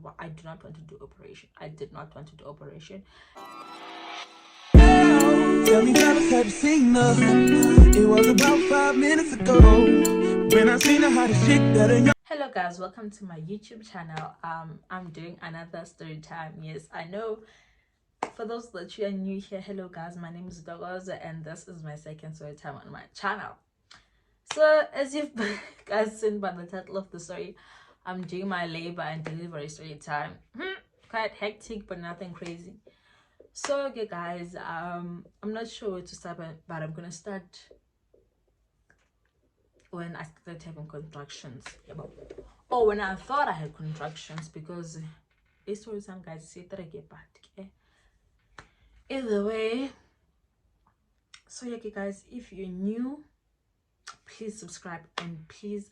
but I do not want to do operation. I did not want to do operation. Tell me, fellas, have you seen her? It was about 5 minutes ago when I seen her hottest chick that a young. Hello guys, welcome to my YouTube channel. I'm doing another story time. Yes, I know. For those that you are new here, hello guys, my name is Dogoza and this is my second story time on my channel. So as you've guys seen by the title of the story, I'm doing my labor and delivery story time. Quite hectic but nothing crazy. So okay guys, I'm not sure where to start, but I'm gonna start when I started having contractions. Or when I thought I had contractions, because this story time guys say that I get back. Okay? Either way, so yeah, okay guys, if you're new, please subscribe and please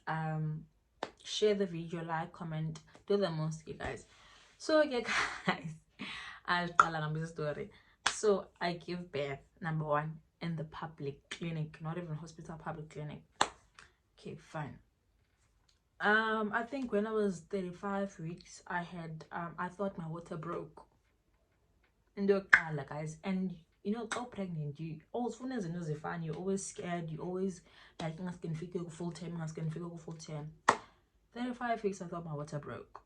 share the video, like, comment, do the most, you guys. So okay guys, I'll tell a story. So I give birth, number one, in the public clinic, not even hospital, public clinic. Okay, fine. I think when I was 35 weeks, I had I thought my water broke. And guys, and you know, all pregnant, you always fun, you're always scared, you always like can figure full time, 35 weeks, I thought my water broke.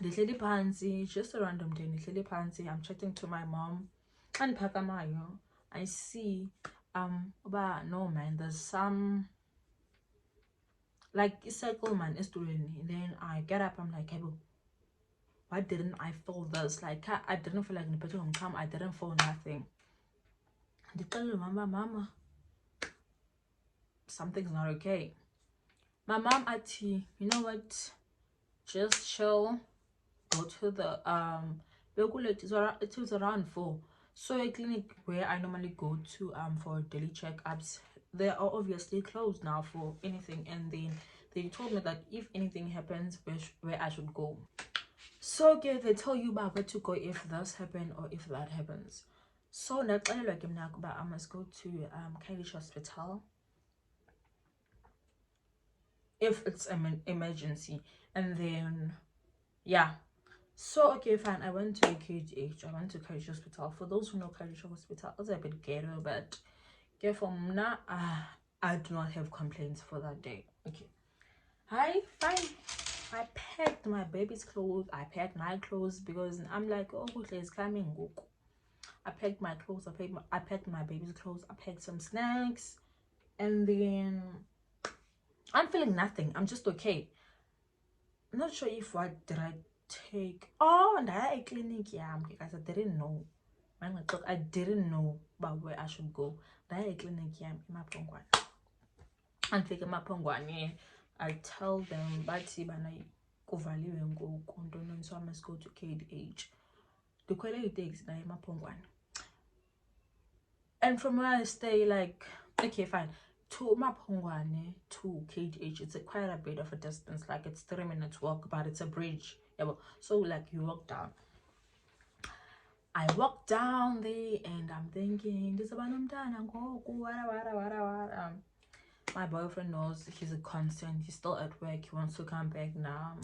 The lady pansy, just a random day, the lady pansy, I'm chatting to my mom and Pakamayo. I see but no man, there's some like a circle man is doing, and then I get up, I'm like, hey, why didn't I feel this? Like I didn't feel like the person come, I didn't feel nothing. I tell you, mama, something's not okay. My mom auntie, you know what? Just chill. Go to the it was around 4. So a clinic where I normally go to for daily checkups, they are obviously closed now for anything, and then they told me that if anything happens, where I should go. So okay, they tell you about where to go if this happens or if that happens. So next I must go to Kalish Hospital if it's an emergency. And then yeah, so okay, fine, I went to KGH. I went to Kalish Hospital. For those who know Kalish Hospital, it's a bit ghetto, but from now I do not have complaints for that day. Okay, hi, fine. I packed my baby's clothes, I packed my clothes, because I'm like, oh, is coming. I packed my clothes, I packed my baby's clothes, I packed some snacks, and then I'm feeling nothing. I'm just okay. I'm not sure if what did I take. Oh, and I clinic, yeah, guys, I didn't know. I didn't know about where I should go. I clinic, yeah, in my pongwan. And take my pongwan, I tell them, but see, but I go value and go condone, so I must go to KDH. The quality takes na my pongwan. And from where I stay, like, okay, fine, to Mapongwane to KDH, it's quite a bit of a distance, like it's 3 minutes walk, but it's a bridge. Yeah, well, so like you walk down. I walk down there and I'm thinking, this about my boyfriend knows he's a constant, he's still at work, he wants to come back now.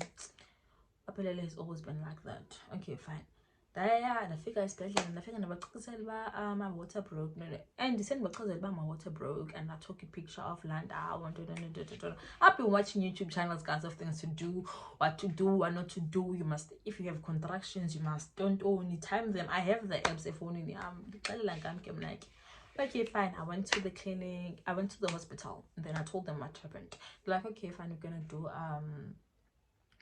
Apelele has always been like that. Okay, fine. The figure especially, and the figure my water broke, and the same because my water broke, and I took a picture of land. I've been watching YouTube channels, guys, of things to do, what to do, what not to do. You must, if you have contractions, you must don't only time them. I have the apps if only like okay, fine. I went to the clinic, I went to the hospital, and then I told them what happened. They're like, okay, fine, we're gonna do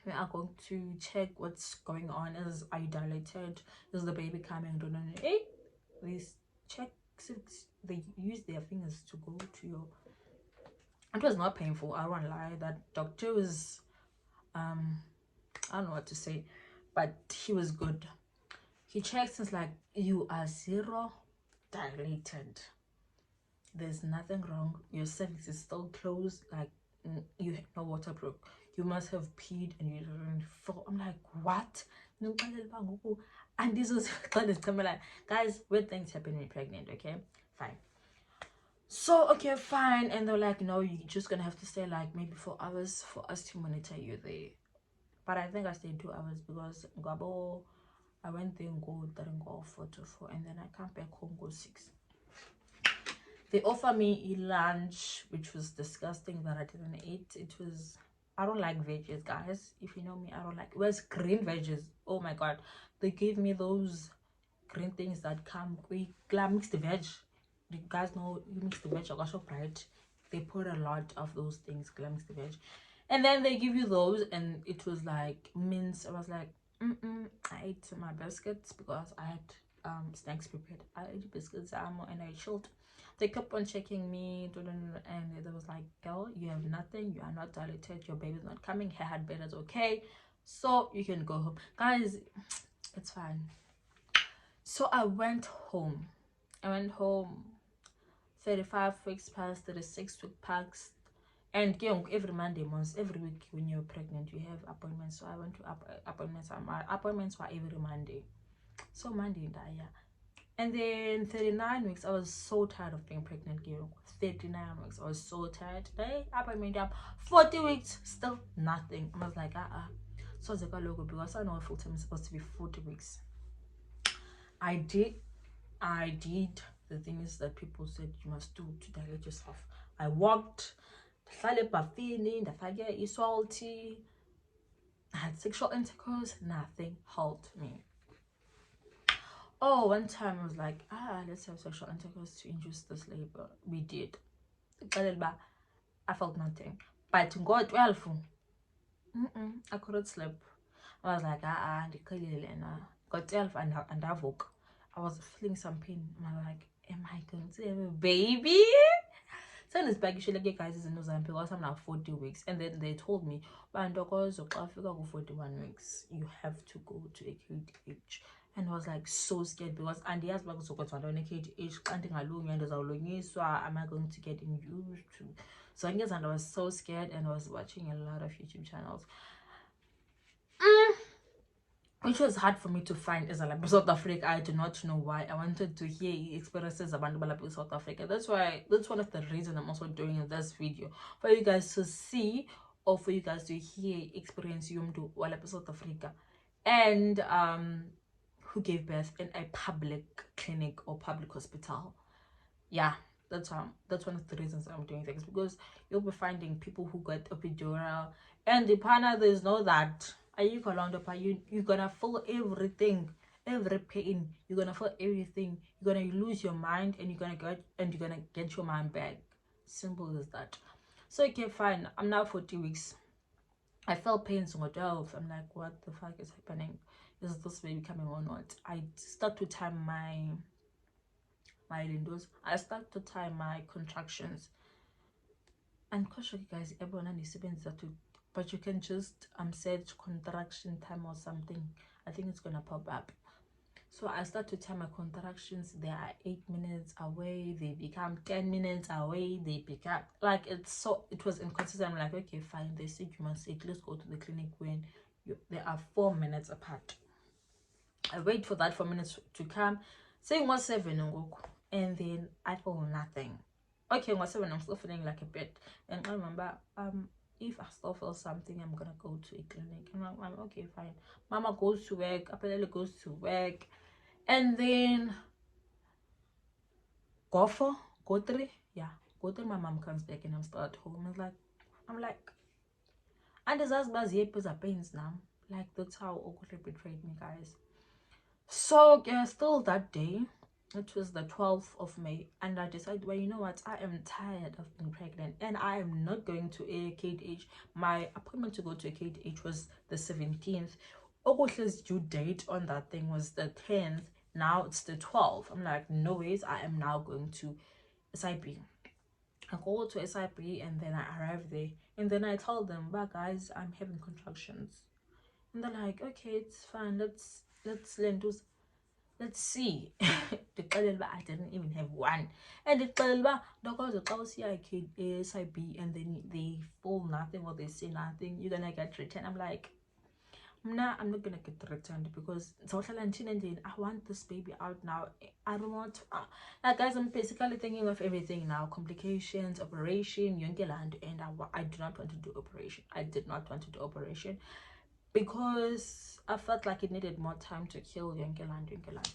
we are going to check what's going on. Are you dilated? Is the baby coming? Don't know. Hey, these checks, they use their fingers to go to your. It was not painful, I won't lie. That doctor was I don't know what to say, but he was good. He checks, it's like, you are 0 dilated, there's nothing wrong, your cervix is still closed, like you have no water broke, you must have peed and you didn't fall. I'm like, what? And this was like, guys, weird things happen when you're pregnant. Okay, fine. So okay, fine. And they're like, no, you're just gonna have to stay like maybe 4 hours for us to monitor you there. but I think I stayed 2 hours because Gabo, I went there and go 3 and go 4 to 4, and then I come back home go 6. They offer me a lunch, which was disgusting that I didn't eat. It was, I don't like veggies, guys. If you know me, I don't like, it was green veggies. Oh my god, they gave me those green things that come with mixed veg. You guys know you mix the veg, I got so bright. They put a lot of those things, mixed veg, and then they give you those, and it was like mince. I was like, I ate my biscuits because I had snacks prepared. I ate biscuits and I chilled. They kept on checking me, and they was like, girl, you have nothing, you are not dilated, your baby's not coming, her heartbeat is okay, so you can go home, guys. It's fine. So I went home. 35 weeks passed, 36 week passed, and every Monday months, every week when you're pregnant, you have appointments. So I went to appointments. My appointments were every Monday. So Monday and yeah. And then 39 weeks, I was so tired of being pregnant. 39 weeks, I was so tired. Hey, appointment up. 40 weeks, still nothing. I was like, So I was like, logo, because I know full time is supposed to be 40 weeks. I did the things that people said you must do to dilate yourself. I walked, I salty, I had sexual intercourse, nothing helped me. Oh, one time I was like, let's have sexual intercourse to induce this labor. We did. I felt nothing. But go 12, I couldn't sleep. I was like, got 12 and I woke. I was feeling some pain. I'm like, am I going to have a baby? So this bag usually guys is in because I'm now 40 weeks, and then they told me, but because after 41 weeks, you have to go to a KDH. And I was like so scared because and yes, because so got on a KDH, can't and so am I going to get induced to? So I guess, and I was so scared, and I was watching a lot of YouTube channels. Which was hard for me to find as a South Africa. I do not know why. I wanted to hear experiences about South Africa. That's one of the reasons I'm also doing this video, for you guys to see or for you guys to hear experience yumdu wala South Africa, and who gave birth in a public clinic or public hospital. Yeah, that's one of the reasons I'm doing things, because you'll be finding people who got epidural, and the partner, there's no that. Are you you're gonna feel everything, every pain, you're gonna feel everything, you're gonna lose your mind, and you're gonna get your mind back. Simple as that. So okay, fine, I'm now 40 weeks. I felt pains on my 12. I'm like, what the fuck is happening? Is this baby coming or not? I start to time my windows. I start to time my contractions. And gosh, guys, everyone understands that too. But you can just search contraction time or something. I think it's gonna pop up. So I start to time my contractions. They are 8 minutes away. They become 10 minutes away. They become like it was inconsistent. I'm like, okay, fine. They said you must at least go to the clinic when they are 4 minutes apart. I wait for that 4 minutes to come. Saying was 7, and then I feel nothing. Okay, was 7, I'm still feeling like a bit. And I remember, if I still feel something, I'm gonna go to a clinic. And I'm okay, fine. Mama goes to work, Apelele goes to work, and then go 3, my mom comes back, and I'm still at home. I'm like, and as buzz pains now. Like, that's how Okule betrayed me, guys. So yeah, still that day, it was the 12th of May, and I decided, well, you know what, I am tired of being pregnant, and I am not going to a KDH. My appointment to go to a KDH was the 17th. Okutle's due date on that thing was the 10th. Now it's the 12th. I'm like, no ways, I am now going to SIP. I go to SIP, and then I arrive there, and then I told them, but guys, I'm having contractions. And they're like, okay, it's fine, let's see. I didn't even have one, and SIP, and then they feel nothing or they say nothing, you're gonna get returned. I'm like, nah, I'm not gonna get returned because I want this baby out now. I don't want like, guys, I'm basically thinking of everything now, complications, operation, young land, and I do not want to do operation. I did not want to do operation. because I felt like it needed more time to kill Yonkeland.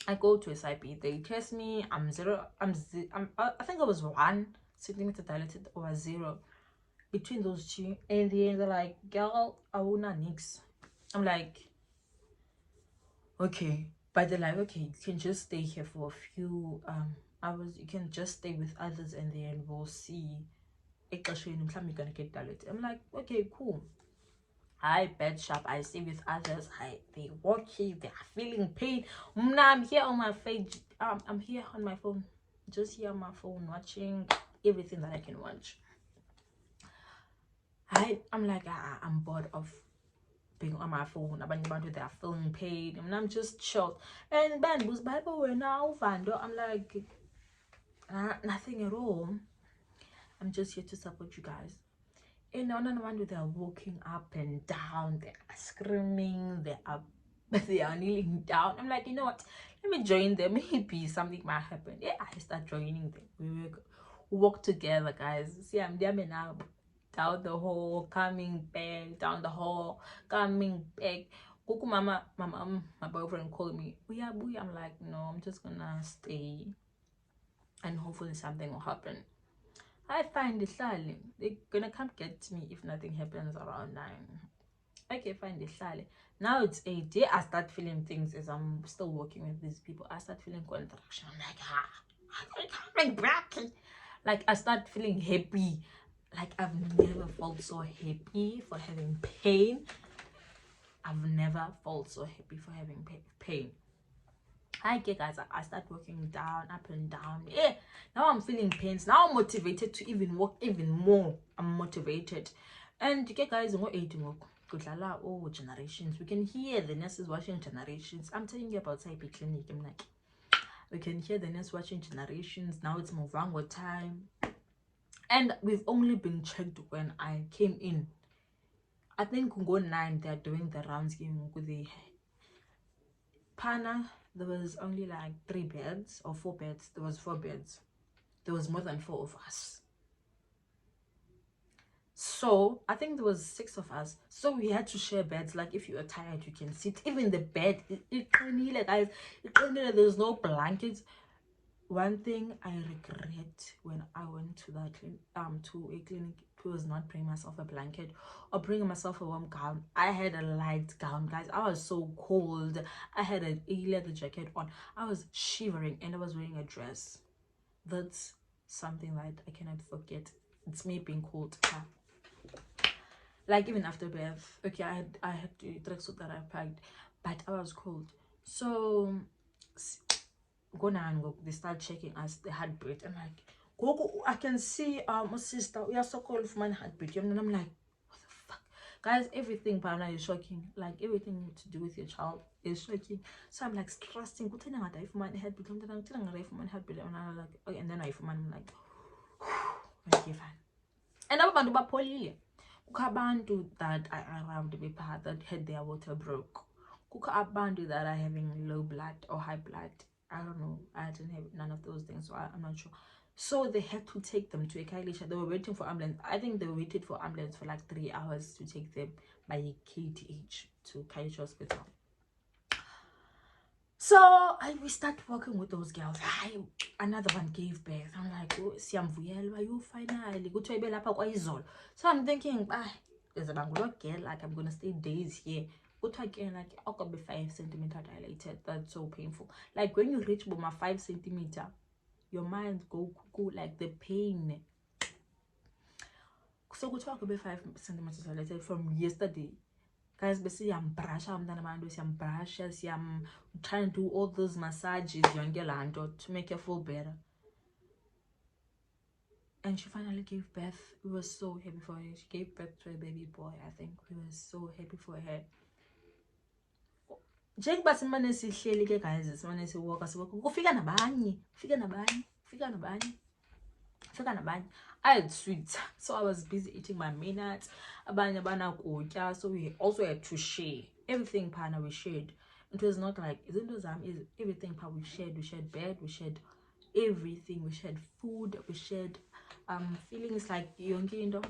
I go to SIP, they test me, I'm zero, I think I was 1 centimeter dilated or 0 between those two, and then they're like, girl, I wanna nix. I'm like, okay, but they're like, okay, you can just stay here for a few hours, you can just stay with others, and then we'll see. I'm gonna get dilated. I'm like, okay, cool. I bed shop, I stay with others, they walking, they are feeling pain. I'm here on my face, I'm here on my phone, just here on my phone, watching everything that I can watch. I'm like, I'm bored of being on my phone. They are feeling pain, and I'm just chilled. And Ben was Bible now, Vando. I'm like, nothing at all. I'm just here to support you guys. And on and on, they are walking up and down, they are screaming, they are kneeling down. I'm like, you know what, let me join them, maybe something might happen. Yeah, I start joining them. We walk together, guys. See, I'm there now, down the hall, coming back, down the hall, coming back. Kuku mama, my boyfriend called me, Buya, Buya. I'm like, no, I'm just gonna stay and hopefully something will happen. I find it Lali. They're gonna come get me if nothing happens around 9. Okay, fine, Lali. Now it's 8. Yeah, I start feeling things as I'm still working with these people. I start feeling contraction. I'm like, I'm coming back. Like, I start feeling happy. Like, I've never felt so happy for having pain. I've never felt so happy for having pain. Okay, guys, I start working down, up and down. Yeah, now I'm feeling pains. Now I'm motivated to even work even more. I'm motivated. And okay, guys, I'm eating work. Oh, generations. We can hear the nurses watching generations. I'm telling you about Cyber Clinic. I'm like, we can hear the nurse watching generations. Now it's Movango time. And we've only been checked when I came in. I think Kungo 9, they're doing the rounds game with the Pana. There was only like 3 beds or 4 beds. There was 4 beds. There was more than 4 of us. So I think there was 6 of us. So we had to share beds. Like if you are tired, you can sit. Even the bed, guys, there's no blankets. One thing I regret when I went to that to a clinic was not bringing myself a blanket or bringing myself a warm gown. I had a light gown, guys. I was so cold. I had a leather jacket on. I was shivering and I was wearing a dress. That's something that I cannot forget. It's me being cold. Like even after birth, okay, I had to tracksuit that I packed, but I was cold. So they start checking us the heartbeat. I'm like, go, I can see my sister, we are so cold for my heartbeat. And I'm like, what the fuck, guys, everything Pana is shocking. Like everything to do with your child is shocking. So I'm like stressing. Go tell them if my heartbeat, I'm telling her if my heartbeat, and I'm like, okay, and then I'm like, okay, fine. And I'm about to polio. Kukabantu that I around the paper that had their water broke. Kukabantu that are having low blood or high blood. I don't know. I didn't have none of those things, so I'm not sure. So they had to take them to a Kailisha. They were waiting for ambulance. I think they waited for ambulance for like 3 hours to take them by KTH to Kailisha Hospital. So we start working with those girls. Another one gave birth. I'm like, oh, siyamvuyelwa, you finally. So I'm thinking, there's a Bangalore girl, like I'm gonna stay days here. Again, like I could be 5 centimeter dilated. That's so painful. Like when you reach my 5 centimeter, your mind go cuckoo, like the pain. So I could be 5 centimeters dilated from yesterday. Guys, basically I'm trying to do all those massages to make her feel better. And she finally gave birth. We were so happy for her. She gave birth to a baby boy. I think we were so happy for her. Njengoba simane sihleli ke guys, simane siwalka kufika nabanye. I had sweets, so I was busy eating my minutes. So we also had to share everything. Pana we shared. It was not like everything. We shared bed, we shared everything. We shared food, we shared feelings like yonke into.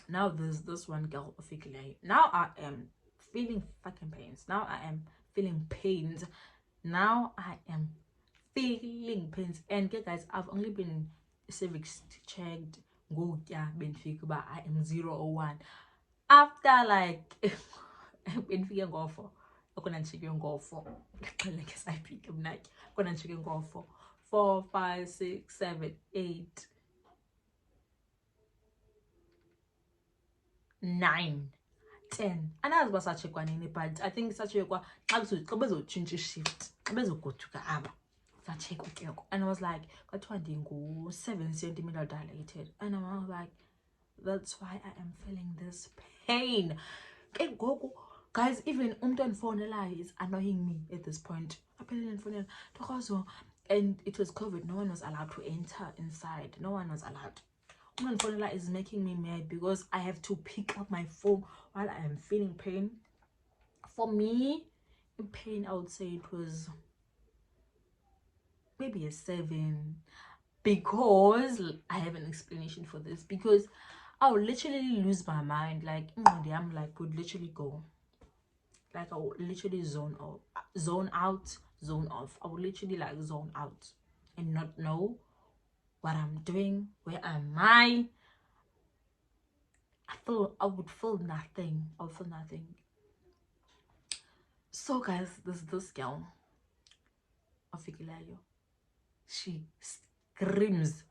Now there's this one girl, officially. Now I am feeling fucking pains. Now I am feeling pains. Now I am feeling pains. And guys, I've only been civics checked. Go yeah, Benfica, but I am 0 or 1. After like Benfica go for. I'm gonna chicken go for. Like I pick up night. I'm gonna chicken go for 4, 5, 6, 7, 8, 9, 10. Anazi basachekwa nini, but I think sachekwa xa bezotshintsha shift, xa bezogoduka aba sachekwa ke ngoku. And I was like, kwathiwa ndingu-7 centimeter dilated, and I was like, that's why I am feeling this pain. Ke ngoku guys, even umntu endifonelayo is annoying me at this point. Aphelele ndifonela torhozo, and it was COVID. No one was allowed to enter inside. No one was allowed. Is making me mad because I have to pick up my phone while I am feeling pain. For me, in pain, I would say it was maybe a 7, because I have an explanation for this. Because I would literally lose my mind, like I'm like would literally go, like I would literally zone out, zone off. I would literally like zone out and not know what I'm doing, where am I. I would feel nothing. I would feel nothing. So guys, there's this girl, Ofikilayo. She screams.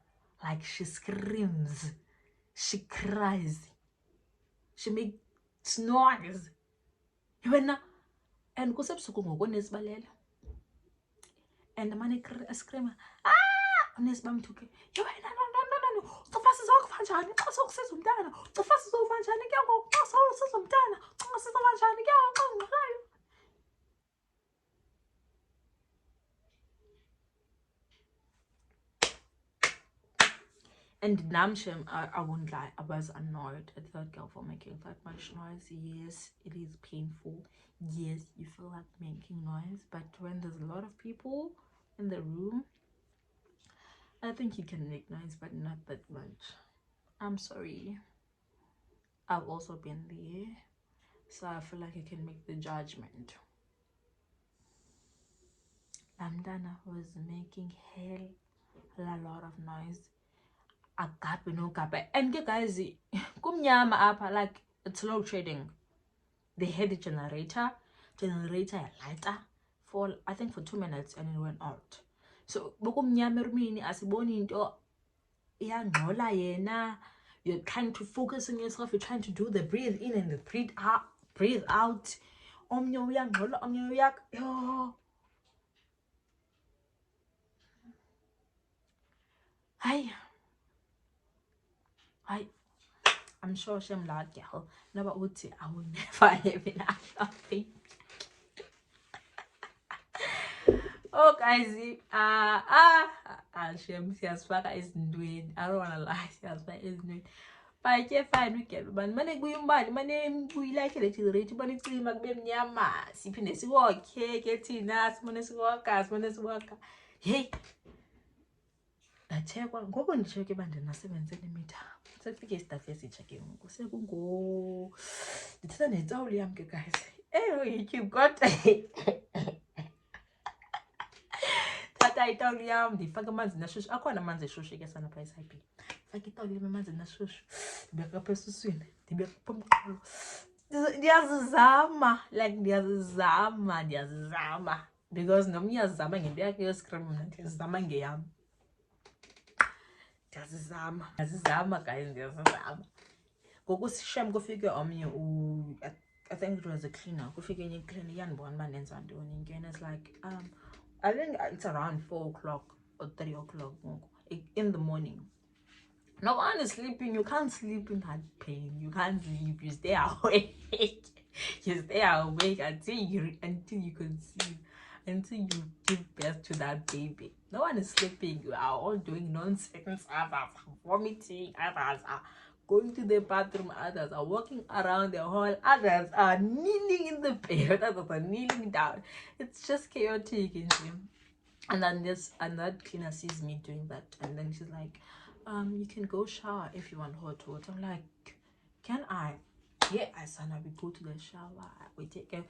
Like she screams. She cries. She makes noise. And kusebsuku ngoku nesibalela. And the man scream, unesibamthuke. No. Xa sizokufana njani xa sokusiza umntana? Xa sizokufana njani ke ngoku xa sokusiza umntana? Xa sizokufana njani ke ngoku xa ngqalayo? And Namshem, I won't lie, I was annoyed at that girl for making that much noise. Yes, it is painful. Yes, you feel like making noise, but when there's a lot of people in the room, I think you can make noise, but not that much. I'm sorry. I've also been there, so I feel like I can make the judgment. Lamdana was making a lot of noise. Agape no gape. And guys, kumnyama apa, like it's load trading. They had a generator lighter for I think for 2 minutes, and it went out. So bokumnyama erumini asiboni into iyangqola yena. You're trying to focus on yourself, you're trying to do the breathe in and the breathe out. Omnye uyangqola, omnye uyak yo. I'm sure Shem lad girl. No, but would say I will never have enough laughing. Oh guys, Shem siyasifaka ezintweni. I don't wanna lie, siyasifaka ezintweni. But I can't find weekend. But mane kuyumbani, mane kuyilike le chilrate, mane kucima kube mnyama. Siphinde siwokhe ke thina, simone siwoka. Hey. Ndachekwa ngoku ndicheke bandina 7 cm. Sekufike istaff esitsha ngoku sekungo ndithetha netsawuli yam ke guys. You got thatha itawuli yam ndifake amanzi nashushu. Akhona amanzi eshushu ke sana phaa esayibhini. Fake itawuli yam amanzi nashushu, ndibeka apha esuswini, ndibeka apha emqolo. Ndiyazizama, like ndiyazizama, because nomnye uyazizama ngento yakhe yoscream, mna ndiyazizama ngeyam. Ndiyazizama guys, ndiyazizama. Ngoku sishem kufike omnye I think it was a cleaner. Kufike enye cleaner iyandibona uba ndenza ntoni ke, and it's like I think it's around 4 o'clock or 3 o'clock in the morning. No one is sleeping. You can't sleep in that pain. You can't sleep. You stay awake. You stay awake until you conceive, until you give birth to that baby. No one is sleeping. You are all doing nonsense. Others are vomiting. Others are going to the bathroom. Others are walking around the hall. Others are kneeling in the bed. Others are kneeling down. It's just chaotic. And then that cleaner sees me doing that, and then she's like, you can go shower if you want hot water. I'm like, can I? Yeah, I said, we go to the shower, we take a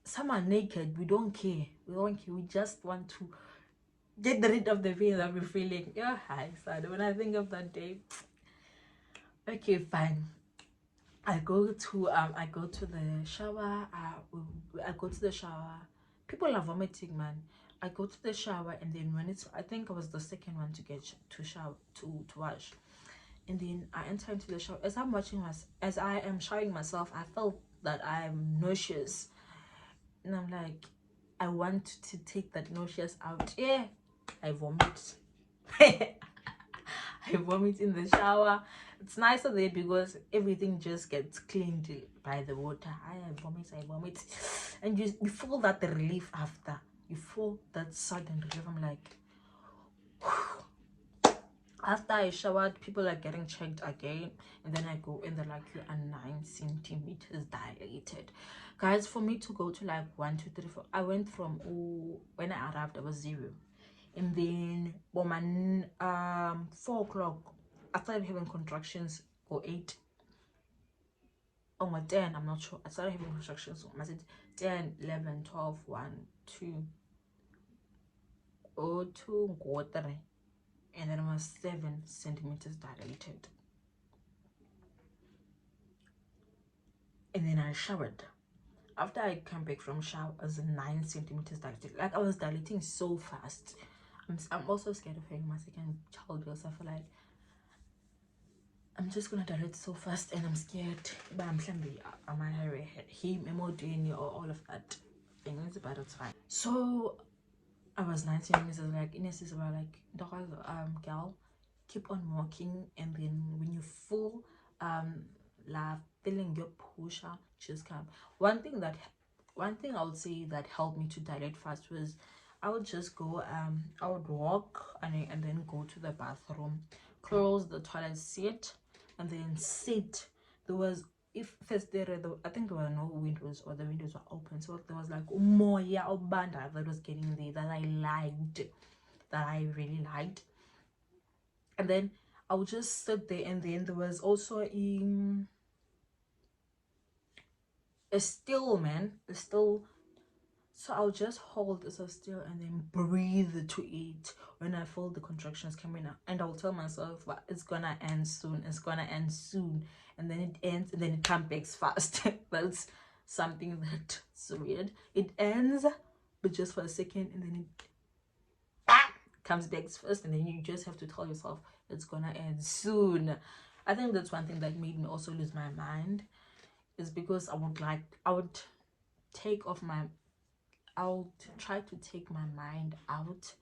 some are naked, we don't care, we just want to get rid of the pain that we're feeling. Yeah, I said, when I think of that day, okay, fine. I go to the shower. I go to the shower. People are vomiting, man. I go to the shower, and then when I think I was the second one to get to shower to wash, and then I enter into the shower. As I am showering myself, I felt that I'm nauseous, and I'm like, I want to take that nauseous out. Yeah, I vomit. I vomit in the shower. It's nicer there because everything just gets cleaned by the water. I vomit, and you feel that relief after. You feel that sudden relief. I'm like, after I showered, people are getting checked again, and then I go and they're like, you are 9 centimeters dilated, guys. For me to go to like 1, 2, 3, 4, I went from when I arrived I was 0, and then woman 4 o'clock I started having contractions, or 8, or 10, I'm not sure. I started having contractions. I said 10, 11, 12, 1, 2, 2, 3, and then I was 7 centimeters dilated. And then I showered. After I came back from shower, I was 9 centimeters dilated. Like, I was dilating so fast. I'm also scared of having my second child because I feel like I'm just gonna dilate so fast, and I'm scared. But I'm him, or all of that things, but it's fine. So I was 9 centimeters. Like, Ines is about like, girl, keep on walking, and then when you feel la feeling your pusher, just come. One thing I would say that helped me to dilate fast was I would just go I would walk and then go to the bathroom, close the toilet seat, and then sit. There was, if first there I think there were no windows, or the windows were open, so there was like moya or banda that was getting there that I really liked. And then I would just sit there, and then there was also a still, so I'll just hold so still and then breathe to it when I feel the contractions coming up, and I'll tell myself that it's gonna end soon, and then it ends, and then it comes back fast. That's something that's weird. It ends, but just for a second, and then it comes back first, and then you just have to tell yourself it's gonna end soon. I think that's one thing that made me also lose my mind, is because I would try to take my mind out,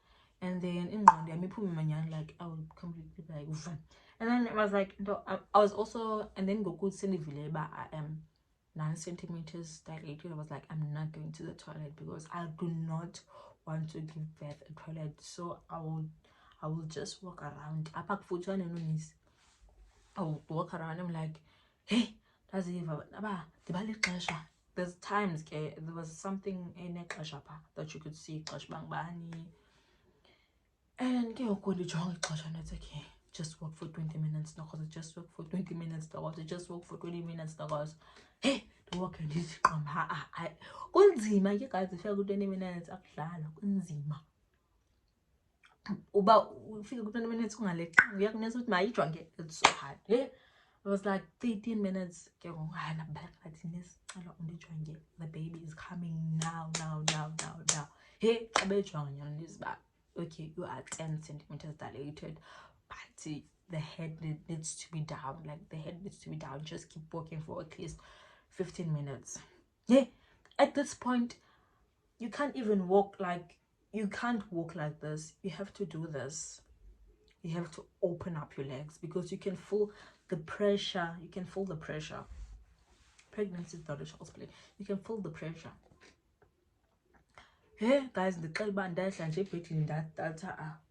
and then in one day like I would completely like and then it was like, no, I was also, and then go good I am 9 centimeters dilated. I was like, I'm not going to the toilet because I do not want to give birth a toilet. So I will just walk around. I will walk around. I'm like, hey, does it even there's times there was something in a that you could see and it's okay, just walk for 20 minutes now, because just walk for 20 minutes now, just walk for 20 minutes now, hey, the walk and this kunzima ke guys, ifika ku 20 minutes akudlala kunzima, uba ufika ku 20 minutes ungaleqanga uyakunesa ukuthi mayijonge, it's so hard. Hey, it was like 13 minutes. The baby is coming now. Hey, okay, you are 10 centimeters dilated, but the head needs to be down. Like, the head needs to be down. Just keep walking for at least 15 minutes. Yeah, at this point, you can't even walk like, you can't walk like this. You have to do this. You have to open up your legs, because you can feel the pressure. Pregnancy is not a child's play. You can feel the pressure. Hey guys, the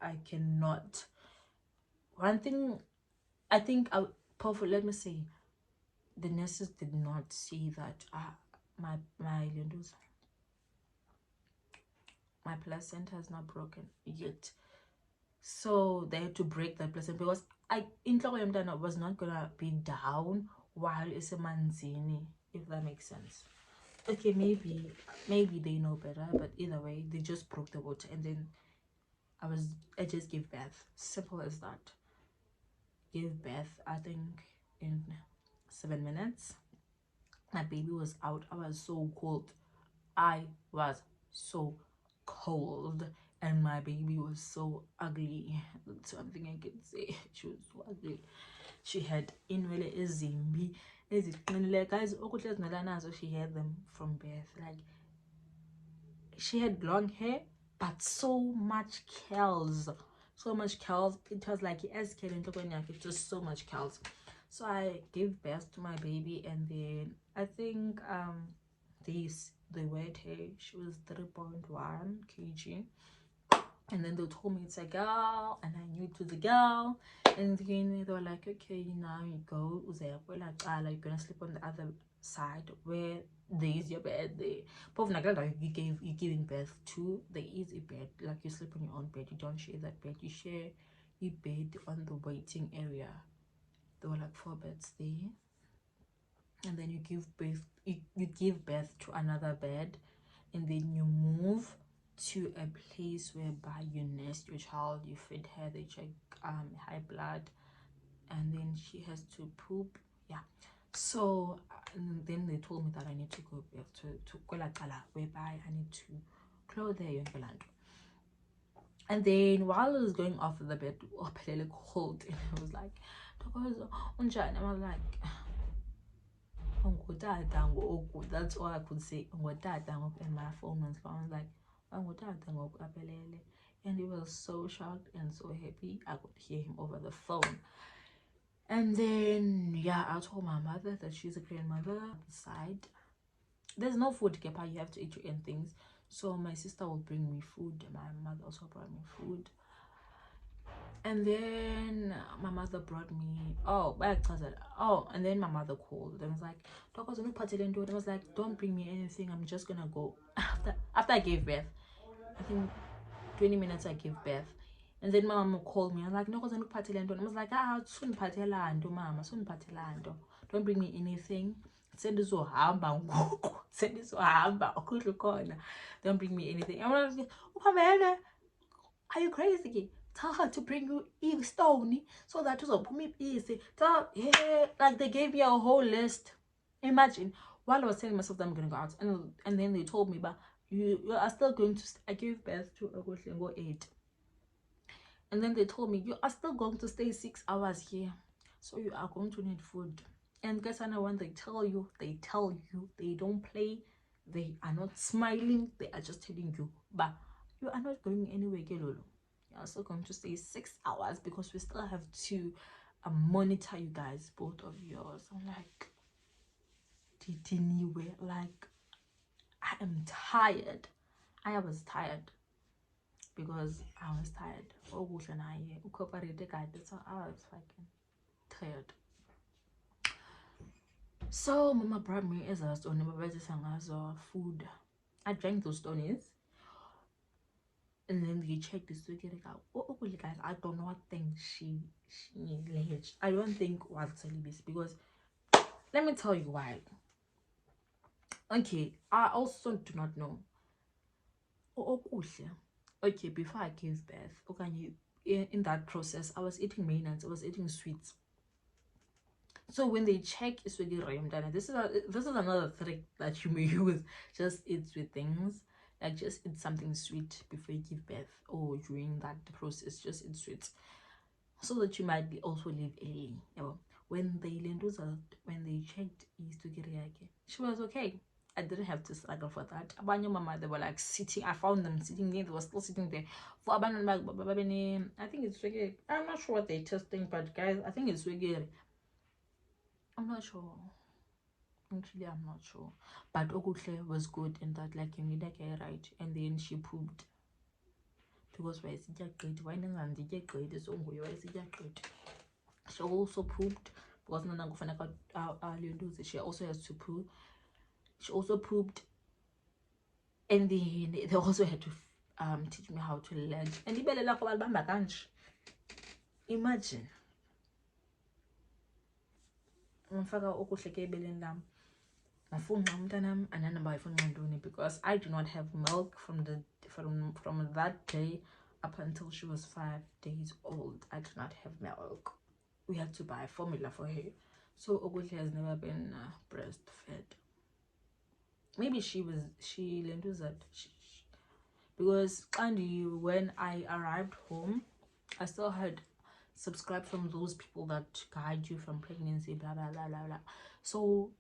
I cannot. One thing I think let me say, the nurses did not see that my placenta is not broken yet. So they had to break that placenta, because I was not gonna be down while it's a manzini, if that makes sense. Okay, maybe they know better, but either way, they just broke the water, and then I just gave birth. Simple as that. Gave birth, I think, in 7 minutes. My baby was out. I was so cold. I was so cold, and my baby was so ugly. That's one thing I can say. She was so ugly. She had inwele ezimbi, eziqinile. Guys, okuhle ezinala nazo, she had them from birth. Like, she had long hair, but so much curls. So much curls. It was like as just so much curls. So I gave birth to my baby, and then I think they weighed her. She was 3.1 kg. And then they told me it's a girl, and I knew it was a girl. And then they were like, okay, now you go. You're gonna sleep on the other side where there is your bed there. But you're giving birth to, there is a bed. Like, you sleep on your own bed. You don't share that bed. You share your bed on the waiting area. There were like 4 beds there. And then you give birth to another bed, and then you move to a place whereby you nurse your child. You feed her, they check high blood, and then she has to poop. Yeah. So and then they told me that I need to go back to Kolakala, whereby I need to clothe her young land. And then while I was going off the bed, cold, and I was like, and I was like, that's all I could say. And my phone was like, and he was so shocked and so happy. I could hear him over the phone. And then yeah, I told my mother that she's a grandmother side. There's no food, Kepa, you have to eat your own things. So my sister will bring me food, my mother also brought me food. And then my mother brought me, and then my mother called and was like, I was like, don't bring me anything, I'm just gonna go. After I gave birth, I think 20 minutes I gave birth. And then my mom called me. I'm like, no, I was like, soon mama, soon don't bring me anything. Send this to hamba. Send this to hamba. Don't bring me anything. I'm like, are you crazy? Tell her to bring you Eve Stone so that you put me easy. Like, they gave me a whole list. Imagine, while I was telling myself that I'm gonna go out, and then they told me, but you are still going to. I gave birth to a 8, and then they told me you are still going to stay 6 hours here, so you are going to need food. And guess what? When they tell you, they don't play. They are not smiling. They are just telling you, but you are not going anywhere, Kelolo. You are still going to stay 6 hours because we still have to monitor you guys, both of yours. I'm like, anyway, like, I am tired. I was tired because I was tired. So I was fucking tired. So mama brought me as a stone food. I drank those stonies. And then they checked this to get it out. Guys, I don't know what thing she alleged. I don't think was celibacy, because let me tell you why. Okay, I also do not know. Okay, before I gave birth, okay, in that process, I was eating maintenance, I was eating sweets. So when they check, it's really ramdana. This is another trick that you may use. Just eat sweet things. Like, just eat something sweet before you give birth or during that process. Just eat sweets, so that you might also live early. When they checked, she was okay. I didn't have to struggle for that. Mama, they were like sitting. I found them sitting there. They were still sitting there. For I think it's regular. I'm not sure what they're testing, but guys, I think it's regular. I'm not sure. Actually, I'm not sure. But Okukle was good in that, like, you need a right. And then she pooped. Because why is it great? Why not the get great? It's only why is it great? She also pooped. Because she also has to poo. She also pooped. And then they also had to teach me how to learn. And imagine. ngifaka okuhleke ebeleni lami ngafuna umntanami ananamba ayifuna ngantoni because I do not have milk from that day up until she was 5 days old. I did not have milk. We had to buy formula for her, so Ogutli has never been breastfed. Maybe she learned that because when I arrived home, I still had subscribed from those people that guide you from pregnancy, blah blah blah blah blah. So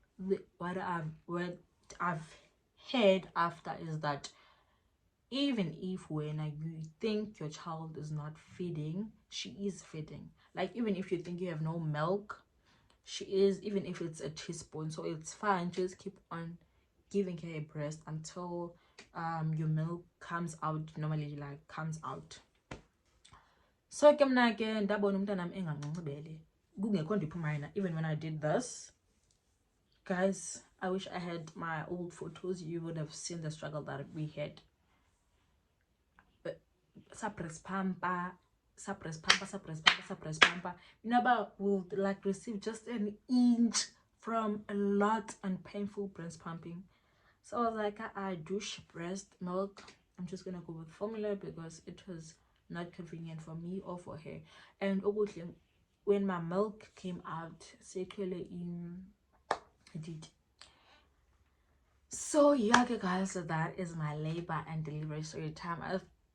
what I've heard after is that even if when you think your child is not feeding, she is feeding. Like even if you think you have no milk, she is, even if it's a teaspoon. So it's fine, just keep on giving her a breast until your milk comes out, normally like comes out. So ke mna ke ndabona umntanami enganxincibele kungekho ndiphuma yena. Even when I did this, guys, I wish I had my old photos. You would have seen the struggle that we had. Suppress pampa. Never will like receive just an inch from a lot and painful breast pumping. So I was like, I douche breast milk. I'm just gonna go with formula because it was not convenient for me or for her. And when my milk came out, secretly in did. So yeah, guys, so that is my labor and delivery story time.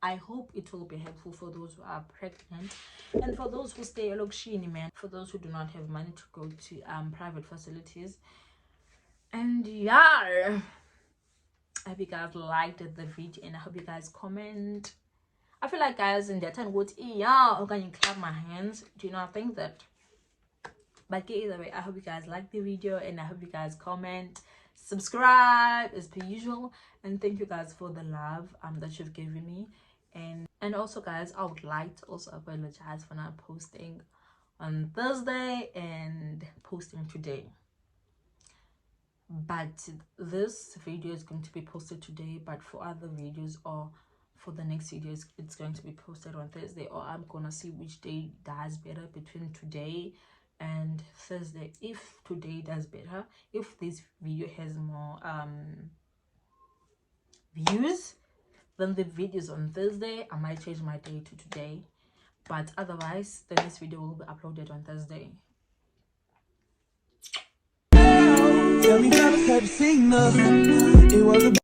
I hope it will be helpful for those who are pregnant and for those who stay alone, man, for those who do not have money to go to private facilities. And yeah, I hope you guys liked the video and I hope you guys comment. I feel like, guys, in that time go yeah, can you clap my hands? Do you not think that? But either way, I hope you guys like the video and I hope you guys comment, subscribe as per usual, and thank you guys for the love that you've given me. And also, guys, I would like to also apologize for not posting on Thursday and posting today. But this video is going to be posted today, but for other videos or for the next videos, it's going to be posted on Thursday, or I'm gonna see which day does better between today and Thursday. If today does better, if this video has more views than the videos on Thursday, I might change my day to today, but otherwise the next video will be uploaded on Thursday. Tell me, fellas, have you seen her? It was a